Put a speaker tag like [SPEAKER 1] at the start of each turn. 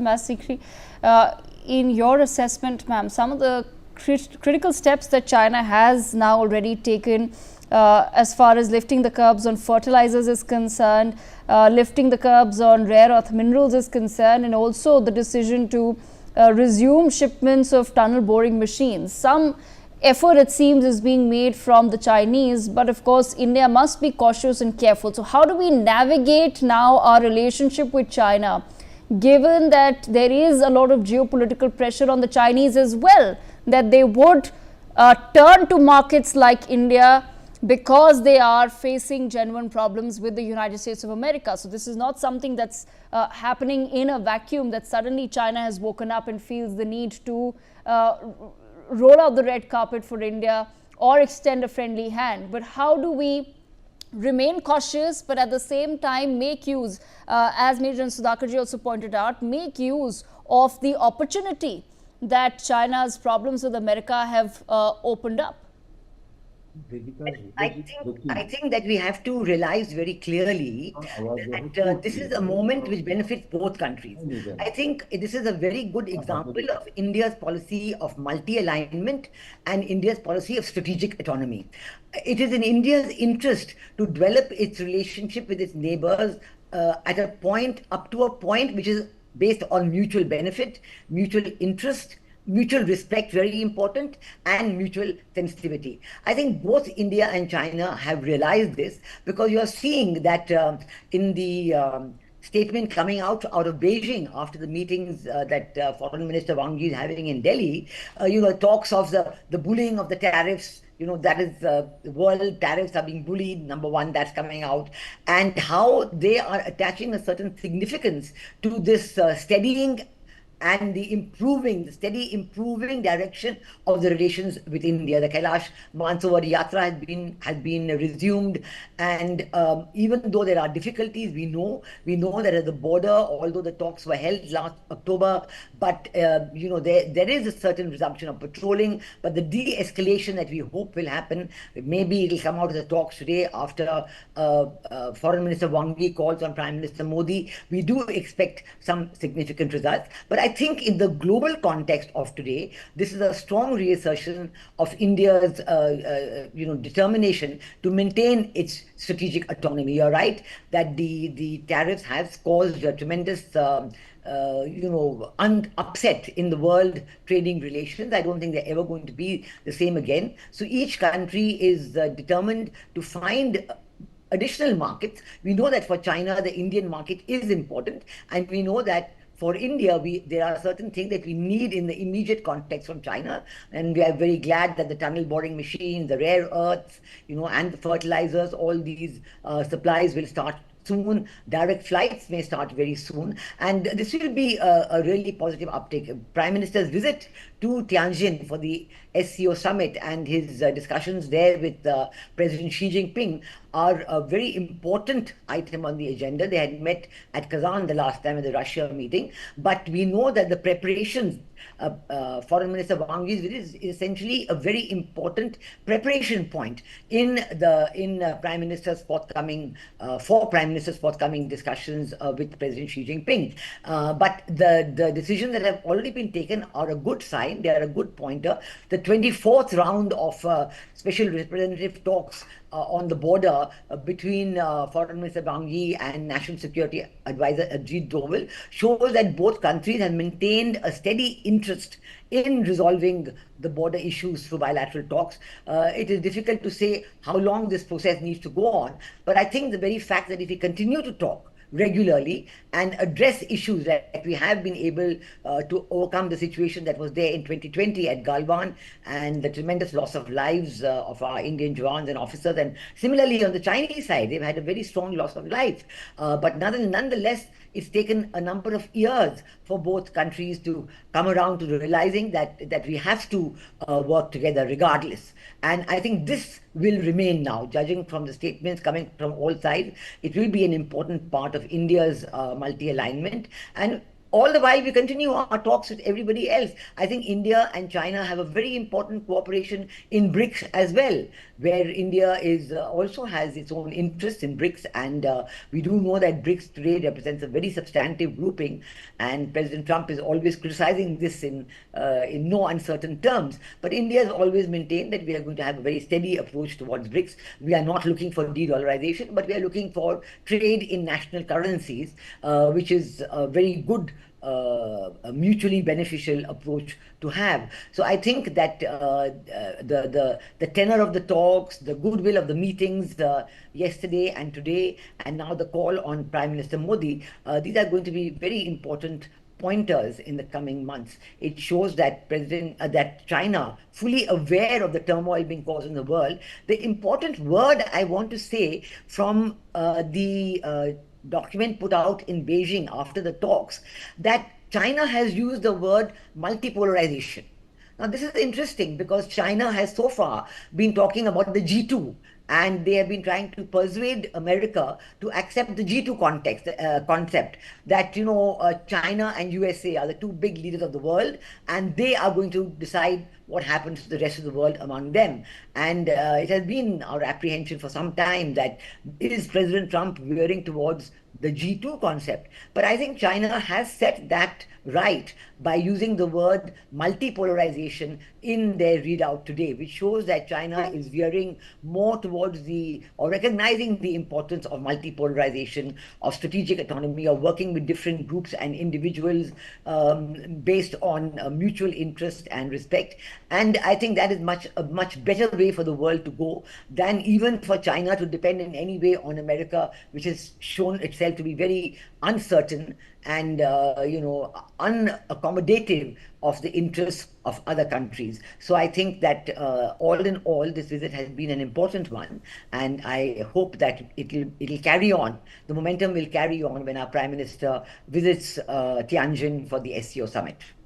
[SPEAKER 1] Masikri, in your assessment, ma'am, some of the critical steps that China has now already taken as far as lifting the curbs on fertilizers is concerned, lifting the curbs on rare earth minerals is concerned, and also the decision to resume shipments of tunnel boring machines. Some effort, it seems, is being made from the Chinese, but of course India must be cautious and careful. So how do we navigate now our relationship with China, given that there is a lot of geopolitical pressure on the Chinese as well, that they would turn to markets like India because they are facing genuine problems with the United States of America? So this is not something that's happening in a vacuum, that suddenly China has woken up and feels the need to roll out the red carpet for India or extend a friendly hand. But how do we remain cautious, but at the same time make use, as Major Sudhakarji also pointed out, make use of the opportunity that China's problems with America have opened up?
[SPEAKER 2] I think that we have to realize very clearly that this is a moment which benefits both countries. I think this is a very good example of India's policy of multi-alignment and India's policy of strategic autonomy. It is in India's interest to develop its relationship with its neighbors at a point, up to a point which is based on mutual benefit, mutual interest, mutual respect, very important, and mutual sensitivity. I think both India and China have realized this, because you are seeing that in the statement coming out of Beijing after the meetings that Foreign Minister Wang Yi is having in Delhi, talks of the bullying of the tariffs. That is the world tariffs are being bullied, number one, that's coming out, and how they are attaching a certain significance to this steadying and the steady improving direction of the relations with India. The Kailash Mansarovar Yatra has been resumed, and even though there are difficulties, we know that at the border, although the talks were held last October, but there is a certain resumption of patrolling, but the de-escalation that we hope will happen, maybe it'll come out of the talks today after Foreign Minister Wang Yi calls on Prime Minister Modi. We do expect some significant results, but I think in the global context of today, this is a strong reassertion of India's determination to maintain its strategic autonomy. You're right that the tariffs have caused a tremendous upset in the world trading relations. I don't think they're ever going to be the same again. So each country is determined to find additional markets. We know that for China, the Indian market is important, and we know that for India, there are certain things that we need in the immediate context from China, and we are very glad that the tunnel boring machines, the rare earths, and the fertilizers, all these supplies will start soon. Direct flights may start very soon, and this will be a really positive uptake. Prime Minister's visit to Tianjin for the SCO summit and his discussions there with President Xi Jinping are a very important item on the agenda. They had met at Kazan the last time at the Russia meeting, but we know that the preparations, Foreign Minister Wang Yi's visit is essentially a very important preparation point in Prime Minister's forthcoming discussions with President Xi Jinping. But the decisions that have already been taken are a good sign. They are a good pointer. The 24th round of special representative talks on the border between Foreign Minister Wang Yi and National Security Advisor Ajit Doval shows that both countries have maintained a steady interest in resolving the border issues through bilateral talks. It is difficult to say how long this process needs to go on, but I think the very fact that if we continue to talk regularly and address issues that we have been able to overcome the situation that was there in 2020 at Galwan and the tremendous loss of lives of our Indian jawans and officers, and similarly on the Chinese side, they've had a very strong loss of life. But nonetheless, it's taken a number of years for both countries to come around to realizing that we have to work together regardless. And I think this will remain now, judging from the statements coming from all sides. It will be an important part of India's multi-alignment. And all the while we continue our talks with everybody else. I think India and China have a very important cooperation in BRICS as well, where India is also has its own interest in BRICS, and we do know that BRICS today represents a very substantive grouping, and President Trump is always criticizing this in no uncertain terms. But India has always maintained that we are going to have a very steady approach towards BRICS. We are not looking for de-dollarization, but we are looking for trade in national currencies, which is a very good a mutually beneficial approach to have. So I think that the tenor of the talks, the goodwill of the meetings yesterday and today, and now the call on Prime Minister Modi, these are going to be very important pointers in the coming months. It shows that that China, fully aware of the turmoil being caused in the world. The important word I want to say from the document put out in Beijing after the talks, that China has used the word multipolarization. Now, this is interesting because China has so far been talking about the G2, and they have been trying to persuade America to accept the G2 concept that, China and USA are the two big leaders of the world, and they are going to decide what happens to the rest of the world among them. And it has been our apprehension for some time that is President Trump veering towards the G2 concept. But I think China has set that right by using the word multipolarization in their readout today, which shows that China is veering more towards or recognizing the importance of multipolarization, of strategic autonomy, of working with different groups and individuals based on mutual interest and respect. And I think that is a much better way for the world to go than even for China to depend in any way on America, which has shown itself to be very uncertain and unaccommodative of the interests of other countries. So I think that all in all, this visit has been an important one, and I hope that it'll carry on. The momentum will carry on when our Prime Minister visits Tianjin for the SCO summit.